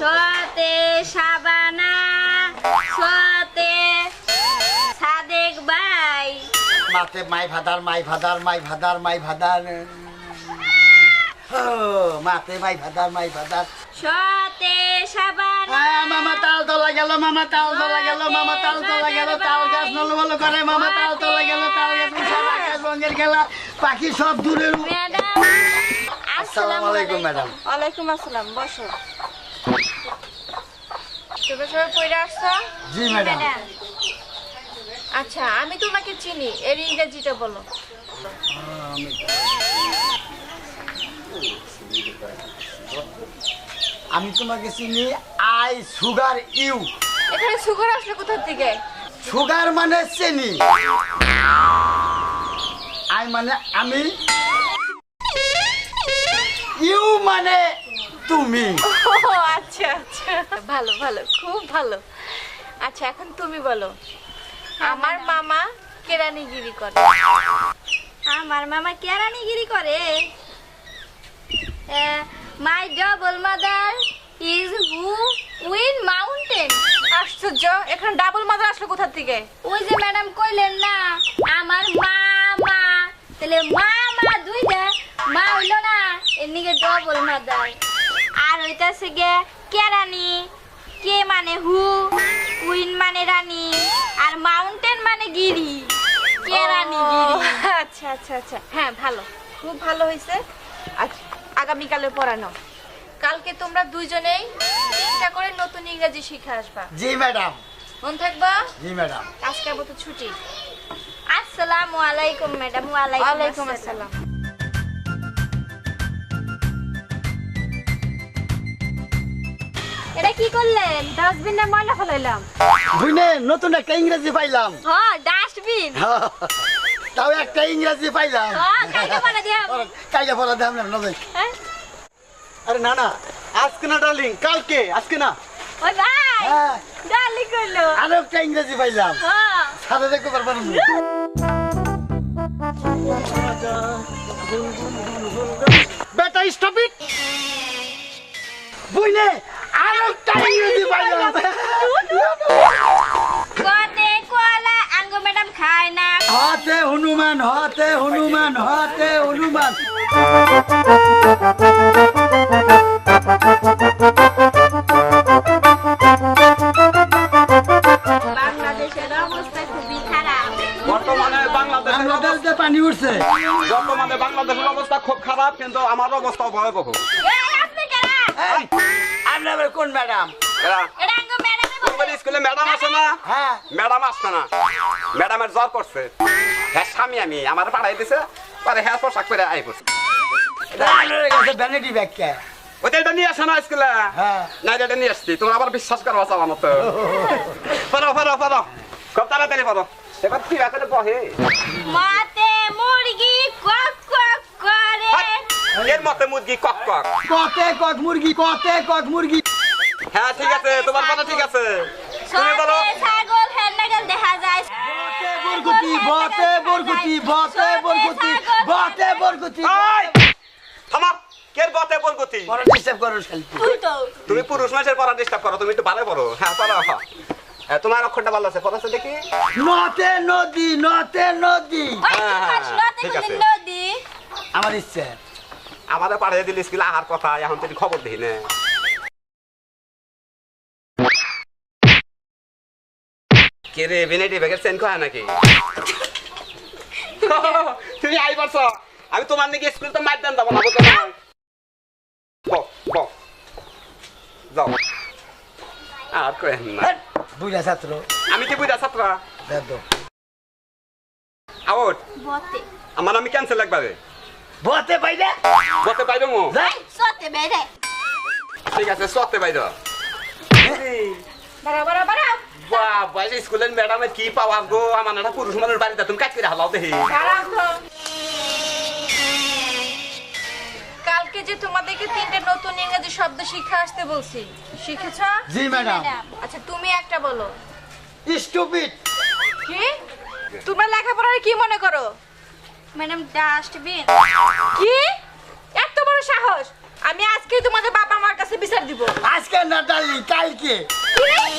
সতে শাবানা সতে সাদেক ভাই মাতে মাই ভাদার মাতে মাই ভাদার সতে শাবানা মামা তাল তোলা গেল তাল গাছ নলবলো করে মামা তাল তোলা গেল তাল গাছ বিশাল আকাশ রঙের খেলা পাখি সব দূরে। ম্যাডাম আসসালামু আলাইকুম ম্যাডাম। ওয়ালাইকুম আসসালাম। বসো। তুমি সবাই পড়ে আসছো? জি ম্যাডাম। আচ্ছা আমি তোমাকে চিনি, এর ইংরেজিটা বলো। আমি তোমাকে চিনি আই সুগার ইউ। এখানে সুগার আসলে কোথা থেকে? সুগার মানে চিনি, আই মানে আমি, ইউ মানে তুমি। ও আচ্ছা আচ্ছা, ভালো ভালো, খুব ভালো। আচ্ছা এখন তুমি বলো। আমার মামা কেরানিগিরি করে। আমার মামা কেরানিগিরি করে? My double mother is who win mountain. আশ্চর্য, এখানে ডাবল মাদার আসলো কোথা থেকে? ওই যে ম্যাডাম কইলেন না আমার মামা, তাহলে মামা দুইটা মা হইলো না, এর নিকে ডাবল মাদার। আর হইতাছে গে কেরানি, কে মানে হু, উইন মানে রানী, আর মাউন্টেন মানে গিরি, কেরানি গিরি। আচ্ছা আচ্ছা আচ্ছা, হ্যাঁ ভালো, খুব ভালো হয়েছে। আচ্ছা আগামীকালে পড়ানো, কালকে তোমরা দুইজনেই 3টা করে নতুন ইংরেজি শিখে আসবা। জি ম্যাডাম। মন থাকবা? জি ম্যাডাম। আজকে আপাতত ছুটি। আসসালামু আলাইকুম ম্যাডাম। ওয়ালাইকুম আসসালাম। এটা কি করলেন? ডাস্টবিনে ময়লা ফেলাইলাম। বুঝলে নতুন একটা ইংরেজি পাইলাম। হ্যাঁ ডাস্টবিন। তাও একটা ইংরেজি পাইলাম। হ্যাঁ কাইটা বলে দিলাম। কাইটা পড়া দাম না নয়। হ্যাঁ আরে না না, আজকে না ডার্লিং, কালকে, আজকে না। ওই ভাই হ্যাঁ ডালি কইলো। আরো একটা ইংরেজি পাইলাম। হ্যাঁ সাথে দেখতে পারবেন না। বেটা স্টপ ইট। বুঝলে আরো একটা ইংরেজি পাইলাম। কোতে কোলা আঙ্গো ম্যাডাম খায় না। হাতে হনুমান, হাতে হনুমান, হাতে হনুমান। বাংলাদেশের অবস্থা খুবই খারাপ। বর্তমানে বাংলাদেশের বাংলাদেশে পানি উঠছে। বাংলাদেশের অবস্থা খুব খারাপ, কিন্তু আমার অবস্থা ভয়াবহ। এই আপনি কারা? এই, আপনি আবার কোন ম্যাডাম? এরা এটা আঙ্গো ম্যাডামই বলে। তোমাদের স্কুলে ম্যাডাম আসে না? হ্যাঁ ম্যাডাম আসছে না, ম্যাডামের জ্বর করছে। হ্যাঁ স্বামী আমি আমার পাঠাই দিছে, পরে হ্যাঁ পোশাক করে আই পড়ছে। এটা আপনার কাছে ভ্যানিটি ব্যাগ কে? ওইটা নিয়ে আসে না স্কুলে? হ্যাঁ। না এটা নিয়ে আসছি, তোমরা আবার বিশ্বাস করো আমার মতো। পড়ো খুব তাড়াতাড়ি পড়ো। এবার কি করে বহে মাতে মুরগি কক কক করে। এর মতে মুরগি কক কক। কতে কক মুরগি, কতে কক মুরগি। হ্যাঁ ঠিক আছে, তোমার কথা ঠিক আছে। তুমি বলো। সতে ছাগল হেন্নাগল দেখা যায়। বতে বরগুতি, বতে বরগুতি, বতে বরগুতি, বতে বরগুতি। এই, থামো। কের বতে বরগুতি? পরে ডিস্টার্ব করো খালি। তুই তো তুমি পুরুষ মানুষের পড়া ডিস্টার্ব করো, তুমি একটু ভালো পড়ো। হ্যাঁ পড়ো। হ্যাঁ তোমার অক্ষরটা ভালো আছে, পড়াচ্ছে দেখি। নতে নদী, নতে নদী। ওই তো হ্যাঁ, খাসলাতে ঠিক আছে। কোন নদী? আমার ইচ্ছে। আমাদের পাঠিয়ে দিল স্কুলে আহার কথা, এখন তুমি খবর দিই না। কে রে ভেনেটি ব্যাগের চেন কয় নাকি? তুমি আই পারছ, আমি তোমার নাকি স্কুল তো মাইদান যাবো না, বুঝছো না? যাও আর কয়েন না। বুঝা ছাত্র। আমি কি বুঝা ছাত্র? দেখো আউট। বতে আমার আমি ক্যান্সেল একবারে। বতে পাইলে বলতে পাইবে মো? যাই। সতে বেরে ঠিক আছে, সত্যি পাইদ। বাড়া বাড়া বাড়া বাবা, স্কুলের ম্যাডামের কি পাওয়া গো, আমার একটা পুরুষ মানুষ বাড়িতে তুমি কাজ করে হালাও দেখি। বাড়া তো। কালকে যে তোমাদেরকে 3টে নতুন ইংরেজি শব্দ শিখে আসতে বলছি, শিখেছো? জি ম্যাডাম। আচ্ছা তুমি একটা বলো। স্টুপিড। কি? তোমরা লেখাপড়ার কি মনে করো? Madam dustbin. কি? এত বড় সাহস! আমি আজকেই তোমাদের বাবা মার কাছে বিচার দিব। আজকে না ডালি কালকে। কি?